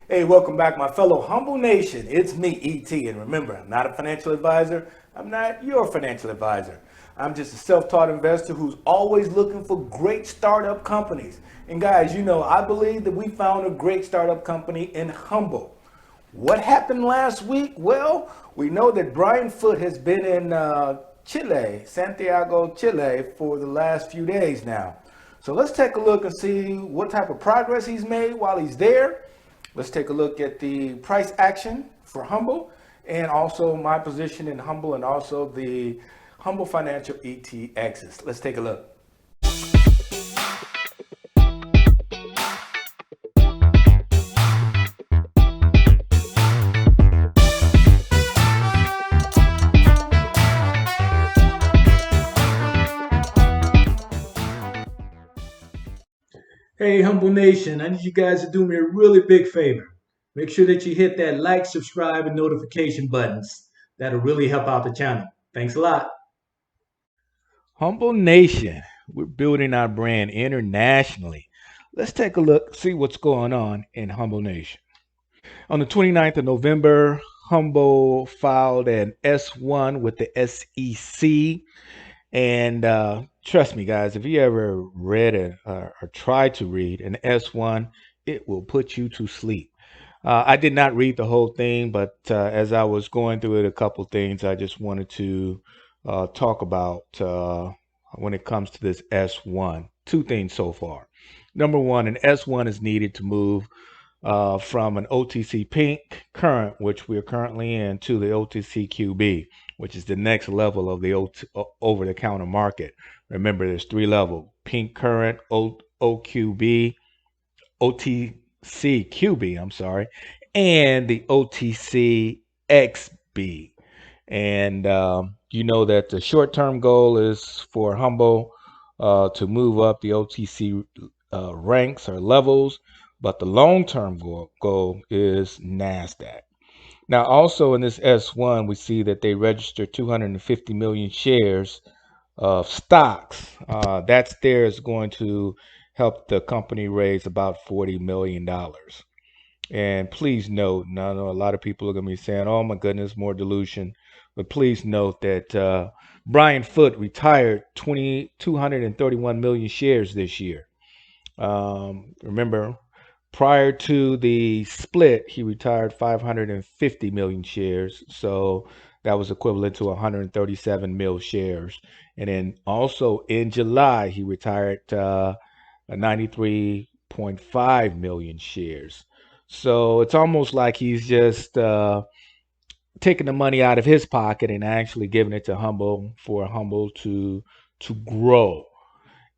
Hey, welcome back, my fellow Humble Nation. It's me, ET, and remember, I'm not a financial advisor. I'm not your financial advisor. I'm just a self-taught investor who's always looking for great startup companies. And guys, I believe that we found a great startup company in Humble. What happened last week? Well, we know that Brian Foote has been in Chile, Santiago, Chile, for the last few days now. So let's take a look and see what type of progress he's made while he's there. Let's take a look at the price action for Humble and also my position in Humble and also the Humble Financial ETXs. Let's take a look. Hey, Humble Nation, I need you guys to do me a really big favor. Make sure that you hit that like, subscribe, and notification buttons. That'll really help out the channel. Thanks a lot. Humble Nation, we're building our brand internationally. Let's take a look, see what's going on in Humble Nation. On the 29th of November, Humble filed an S1 with the SEC. And trust me, guys, if you ever read it or tried to read an S1, it will put you to sleep. I did not read the whole thing, but as I was going through it, a couple things I just wanted to talk about when it comes to this S1. Two things so far. Number one, an S1 is needed to move from an OTC Pink current, which we're currently in, to the OTC QB, which is the next level of the over the counter market. Remember, there's three levels: Pink current, OQB, OTC QB, I'm sorry, and the OTC XB. And you know that the short term goal is for Humble to move up the OTC ranks or levels, but the long term goal is NASDAQ. Now, also in this S1, we see that they registered 250 million shares of stocks. That's there is going to help the company raise about $40 million. And please note, now I know a lot of people are going to be saying, oh my goodness, more dilution. But please note that Brian Foote retired 231 million shares this year. Remember, prior to the split, he retired 550 million shares. So that was equivalent to 137 mil shares. And then also in July, he retired 93.5 million shares. So it's almost like he's just taking the money out of his pocket and actually giving it to Humble for Humble to grow.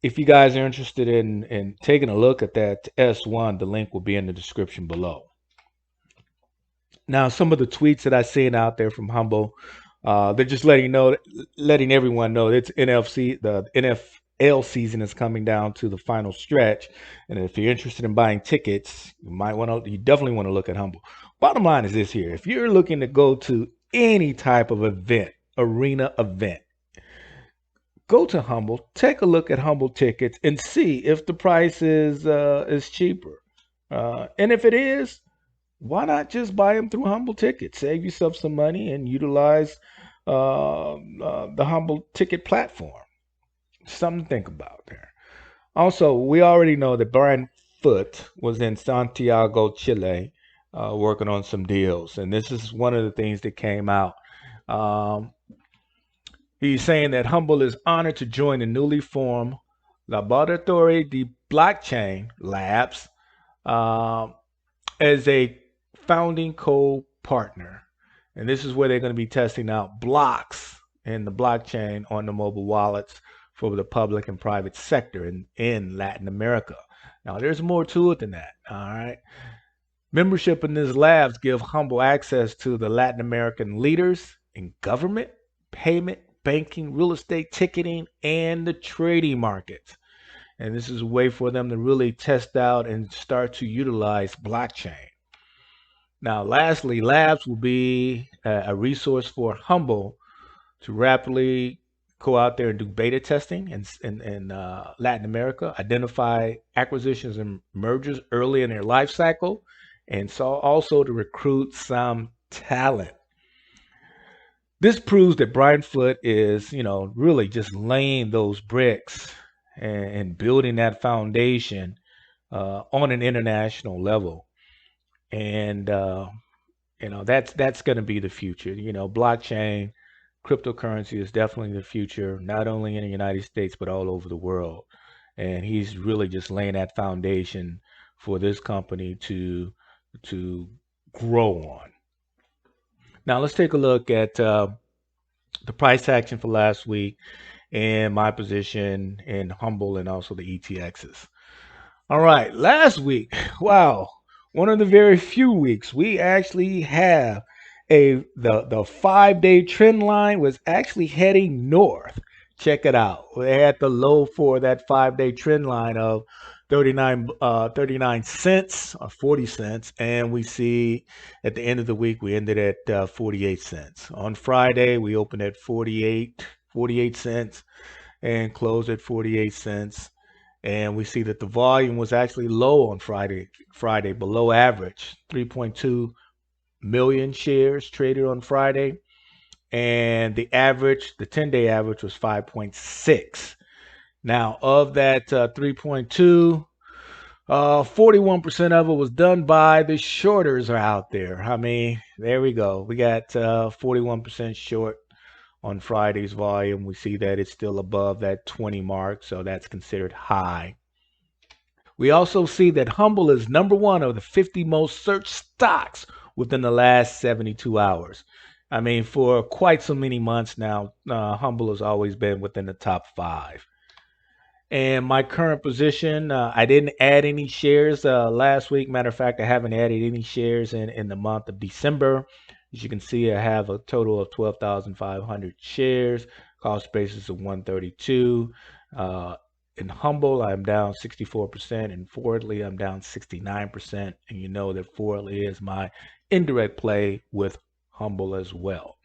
If you guys are interested in taking a look at that S1, the link will be in the description below. Now, some of the tweets that I've seen out there from Humble, they're just letting everyone know it's NFC. The NFL season is coming down to the final stretch, and if you're interested in buying tickets, you definitely want to look at Humble. Bottom line is this here: if you're looking to go to any type of event, arena event, go to Humble, take a look at Humble tickets, and see if the price is cheaper. And if it is, why not just buy them through Humble Tickets? Save yourself some money and utilize the Humble Ticket platform. Something to think about there. Also, we already know that Brian Foote was in Santiago, Chile, working on some deals, and this is one of the things that came out. Um, He's saying that Humble is honored to join the newly formed Laboratory de Blockchain Labs um, as a founding co-partner. And this is where they're going to be testing out blocks in the blockchain on the mobile wallets for the public and private sector in Latin America. Now, there's more to it than that. All right. Membership in these labs give Humble access to the Latin American leaders in government, payment, banking, real estate, ticketing, and the trading markets. And this is a way for them to really test out and start to utilize blockchain. Now, lastly, labs will be a resource for Humble to rapidly go out there and do beta testing in Latin America, identify acquisitions and mergers early in their life cycle, and so also to recruit some talent. This proves that Brian Foot is, really just laying those bricks and building that foundation on an international level. And that's going to be the future. Blockchain, cryptocurrency is definitely the future, not only in the United States but all over the world. And he's really just laying that foundation for this company to grow on. Now let's take a look at the price action for last week and my position in Humble and also the ETXs. All right, last week, wow, one of the very few weeks we actually have the 5-day trend line was actually heading north. Check it out. We had the low for that 5-day trend line of 39 cents or 40 cents, and we see at the end of the week we ended at 48 cents. On Friday we opened at 48 cents and closed at 48 cents. And we see that the volume was actually low on Friday below average. 3.2 million shares traded on Friday. And the 10-day average was 5.6. Now, of that 3.2, 41% of it was done by the shorters are out there. I mean, there we go. We got 41% short on Friday's volume. We see that it's still above that 20 mark, so that's considered high. We also see that Humbl is number one of the 50 most searched stocks within the last 72 hours. I mean, for quite so many months now, Humbl has always been within the top five. And my current position, I didn't add any shares last week. Matter of fact, I haven't added any shares in the month of December. As you can see, I have a total of 12,500 shares, cost basis of 132. In Humble, I'm down 64%. In Forwardly, I'm down 69%. And you know that Forwardly is my indirect play with Humble as well.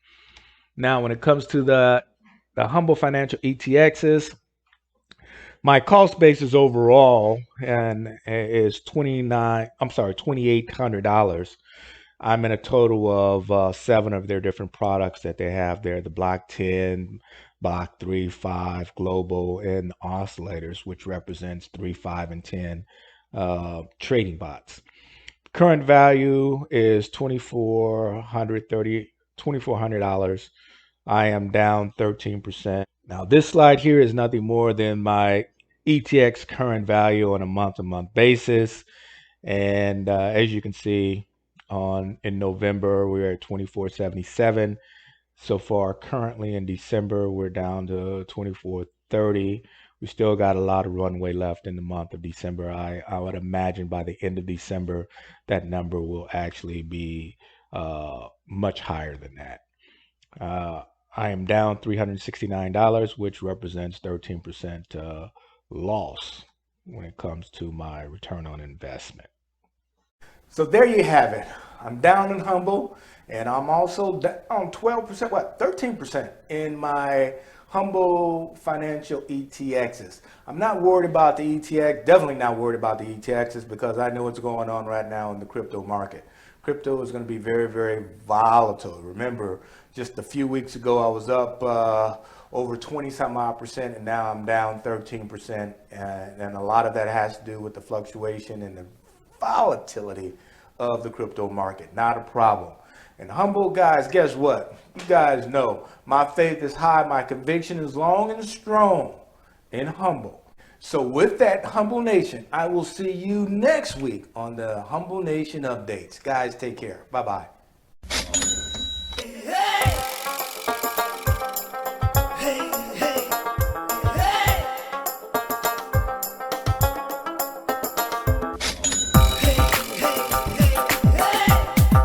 Now, when it comes to the Humble Financial ETXs, my cost basis overall and is $2,800. I'm in a total of seven of their different products that they have there: the Block 10, Block 3, 5, Global, and oscillators, which represents 3, 5, and 10 trading bots. Current value is $2,430, I am down 13%. Now, this slide here is nothing more than my ETX current value on a month-to-month basis. And as you can see, in November, we were at 2477. So far, currently in December, we're down to 2430. We still got a lot of runway left in the month of December. I would imagine by the end of December, that number will actually be much higher than that. I am down $369, which represents 13% loss when it comes to my return on investment. So there you have it. I'm down in Humble, and I'm also down 12%, 13% in my Humble Financial ETXs. I'm not worried about the ETX, definitely not worried about the ETXs, because I know what's going on right now in the crypto market. Crypto is going to be very, very volatile. Remember, just a few weeks ago, I was up over 20 some odd percent, and now I'm down 13%. And a lot of that has to do with the fluctuation and the volatility of the crypto market. Not a problem. And Humble, guys, guess what? You guys know my faith is high, my conviction is long and strong in Humble. So with that, Humble Nation, I will see you next week on the Humble Nation updates. Guys, take care. Bye-bye.